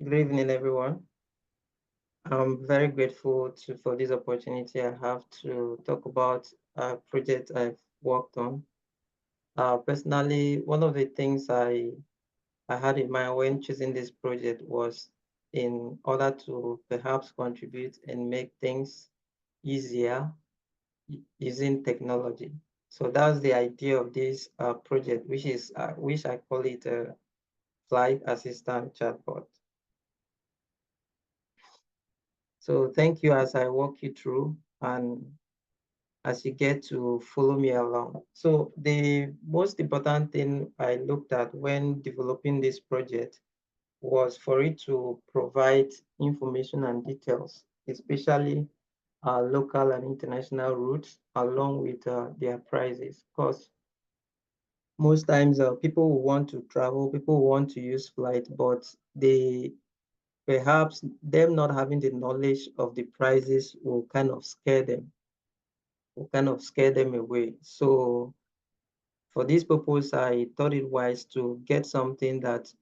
Good evening, everyone. I'm very grateful for this opportunity I have to talk about a project I've worked on. Personally, one of the things I had in mind when choosing this project was in order to perhaps contribute and make things easier using technology. So that's the idea of this project, which I call it a flight assistant chatbot. So thank you as I walk you through and as you get to follow me along. So the most important thing I looked at when developing this project was for it to provide information and details, especially local and international routes along with their prices. Because most times people will want to travel, people will want to use flight, but they perhaps them not having the knowledge of the prices will kind of scare them away. So for this purpose, I thought it wise to get something that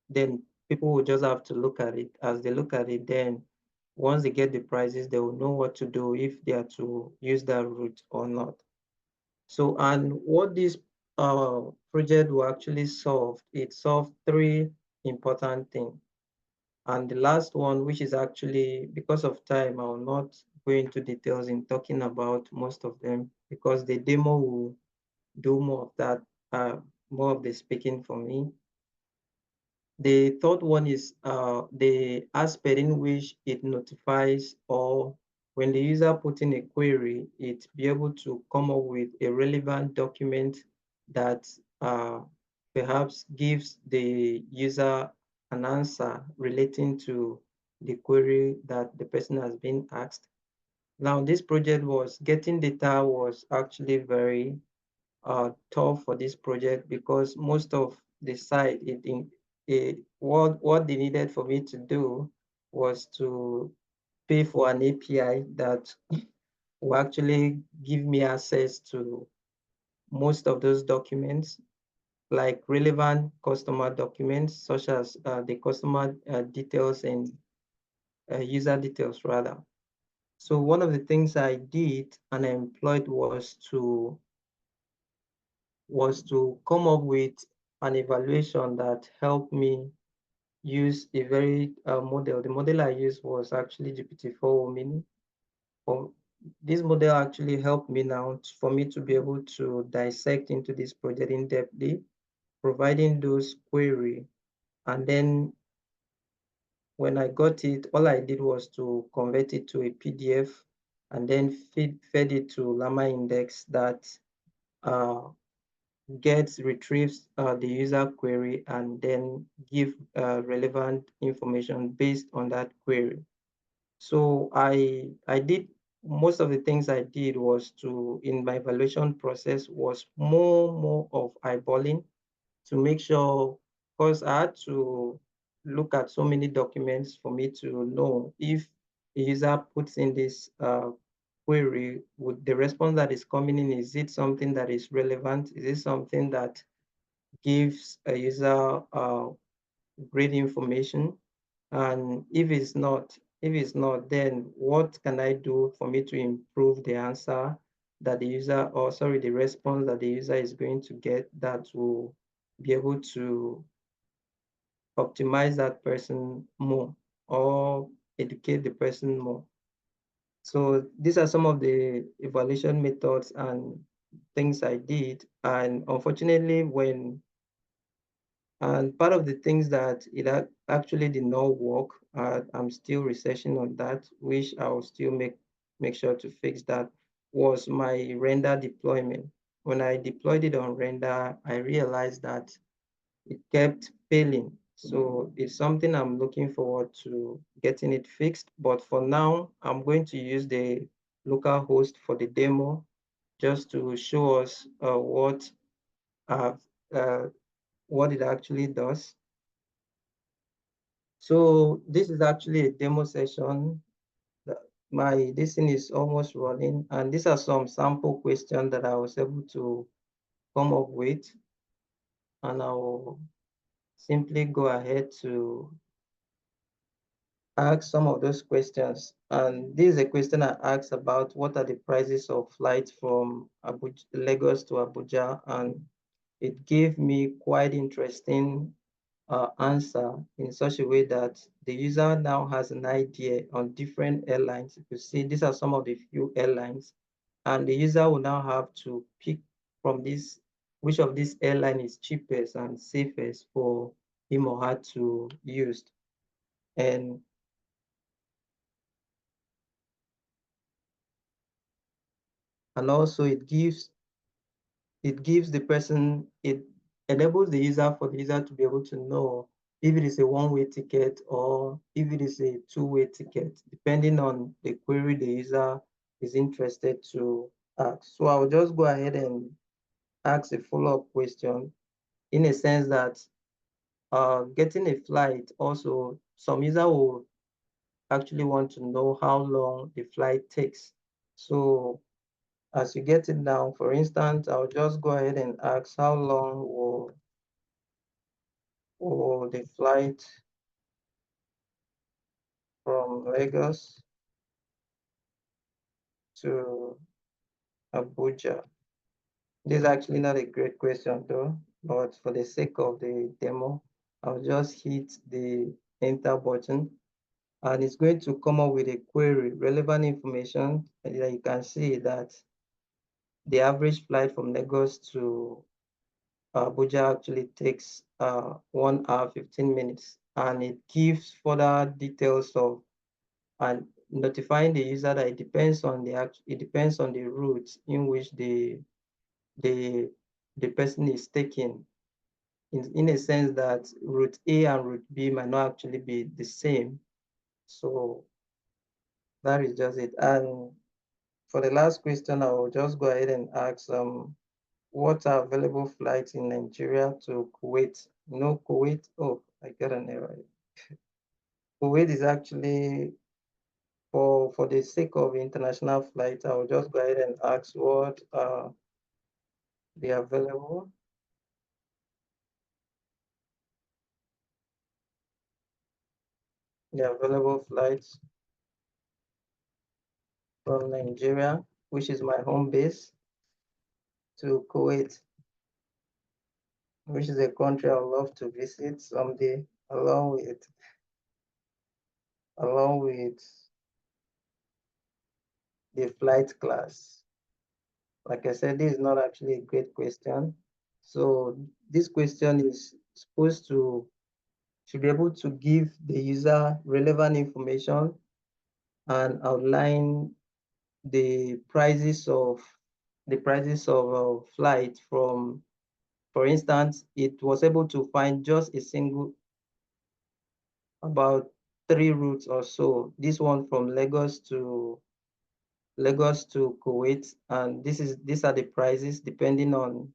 then people will just have to look at it. As they look at it, then once they get the prices, they will know what to do if they are to use that route or not. So, and what this project will actually solve, it solved three important things. And the last one, which is actually, because of time, I will not go into details in talking about most of them because the demo will do more of that, more of the speaking for me. The third one is the aspect in which it notifies or when the user put in a query, it be able to come up with a relevant document that perhaps gives the user an answer relating to the query that the person has been asked. Now, this project was getting data was actually very tough for this project because most of the site what they needed for me to do was to pay for an API that will actually give me access to most of those documents, like relevant customer documents, such as the customer details and user details rather. So one of the things I did and I employed was to come up with an evaluation that helped me use a very model. The model I used was actually GPT-4 Mini. For this model actually helped me now for me to be able to dissect into this project in depthly, providing those query. And then when I got it, all I did was to convert it to a PDF and then fed it to Llama Index that uh, retrieves the user query and then give relevant information based on that query. So I did most of the things I did was to in my evaluation process was more of eyeballing to make sure because I had to look at so many documents for me to know if the user puts in this query, would the response that is coming in, is it something that is relevant? Is it something that gives a user great information? And if it's not, then what can I do for me to improve the answer that the user, or sorry, the response that the user is going to get that will be able to optimize that person more or educate the person more. So these are some of the evaluation methods and things I did. And unfortunately, and part of the things that actually did not work, I'm still researching on that, which I'll still make sure to fix that, was my render deployment. When I deployed it on render, I realized that it kept failing. So it's something I'm looking forward to getting it fixed. But for now, I'm going to use the local host for the demo just to show us uh, uh, what it actually does. So this is actually a demo session. This thing is almost running, and these are some sample questions that I was able to come up with, and I will simply go ahead to ask some of those questions. And this is a question I asked about what are the prices of flights from Abuja, Lagos to Abuja, and it gave me quite interesting answer in such a way that the user now has an idea on different airlines. You see, these are some of the few airlines, and the user will now have to pick from this which of these airline is cheapest and safest for him or her to use. And also it gives the person, it enables the user for the user to be able to know if it is a one-way ticket or if it is a two-way ticket, depending on the query the user is interested to ask. So I'll just go ahead and ask a follow-up question in a sense that getting a flight also, some user will actually want to know how long the flight takes. So as you get it down, for instance, I'll just go ahead and ask how long will the flight from Lagos to Abuja? This is actually not a great question though, but for the sake of the demo, I'll just hit the enter button and it's going to come up with a query, relevant information, and you can see that the average flight from Lagos to Abuja actually takes 1 hour 15 minutes, and it gives further details of and notifying the user that it depends on the route in which the the person is taking. In a sense that route A and route B might not actually be the same. So that is just it. And for the last question, I will just go ahead and ask what are available flights in Nigeria to Kuwait? No, Kuwait. Oh, I got an error. Kuwait is actually for the sake of international flights. I will just go ahead and ask what are the available flights from Nigeria, which is my home base, to Kuwait, which is a country I would love to visit someday, along with the flight class. Like I said, this is not actually a great question. So this question is supposed to be able to give the user relevant information and outline the prices of flight from, for instance, it was able to find just a single about 3 routes or so. This one from Lagos to Kuwait, and these are the prices depending on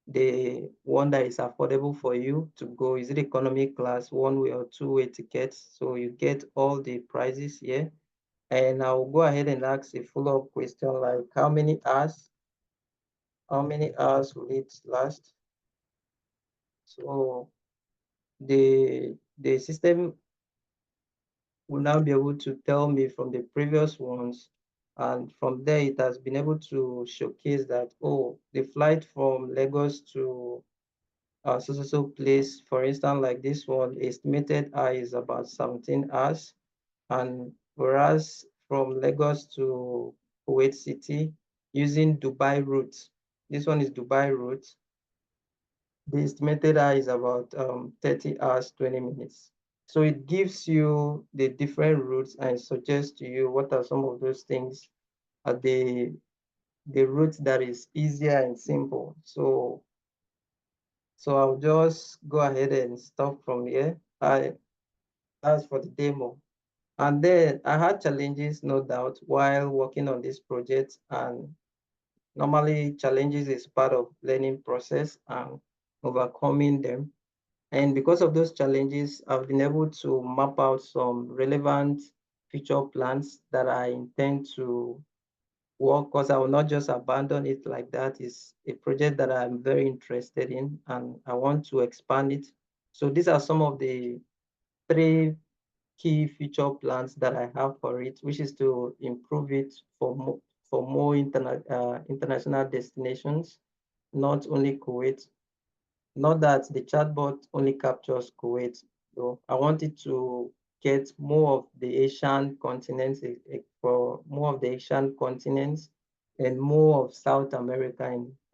the one that is affordable for you to go. Is it economy class, one-way or two-way tickets? So you get all the prices here. And I'll go ahead and ask a follow-up question like how many hours will it last? So the system will now be able to tell me from the previous ones, and from there it has been able to showcase that, oh, the flight from Lagos to so place, for instance, like this one, estimated hour is about 17 hours, and whereas from Lagos to Kuwait City using Dubai route, this one is Dubai route, the estimated hour is about 30 hours 20 minutes. So it gives you the different routes and suggests to you what are some of those things at the route that is easier and simple. So I'll just go ahead and stop from here. That's for the demo. And then I had challenges, no doubt, while working on this project. And normally challenges is part of learning process and overcoming them. And because of those challenges, I've been able to map out some relevant future plans that I intend to work, because I will not just abandon it like that. It's a project that I'm very interested in and I want to expand it. So these are some of the three key future plans that I have for it, which is to improve it for more international destinations, not only Kuwait. Not that the chatbot only captures Kuwait, though. I want it to get more of the Asian continents, for more of the Asian continents and more of South America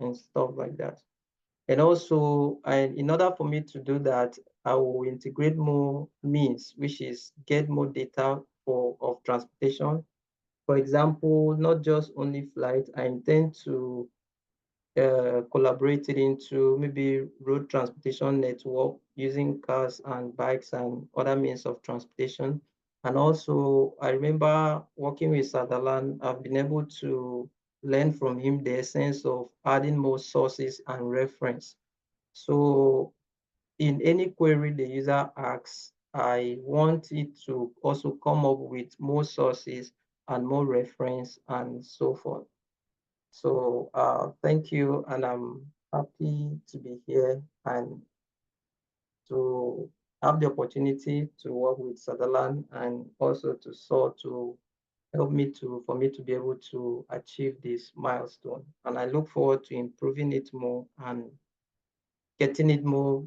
and stuff like that. And also, in order for me to do that, I will integrate more means, which is get more data of transportation. For example, not just only flight, I intend to collaborated into maybe road transportation network using cars and bikes and other means of transportation. And also, I remember working with Sutherland, I've been able to learn from him the essence of adding more sources and reference. So in any query the user asks, I want it to also come up with more sources and more reference and so forth. So thank you, and I'm happy to be here and to have the opportunity to work with Sutherland and also to help me for me to be able to achieve this milestone. And I look forward to improving it more and getting it more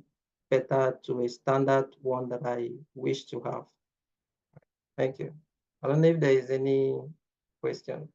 better to a standard one that I wish to have. Thank you. I don't know if there is any question.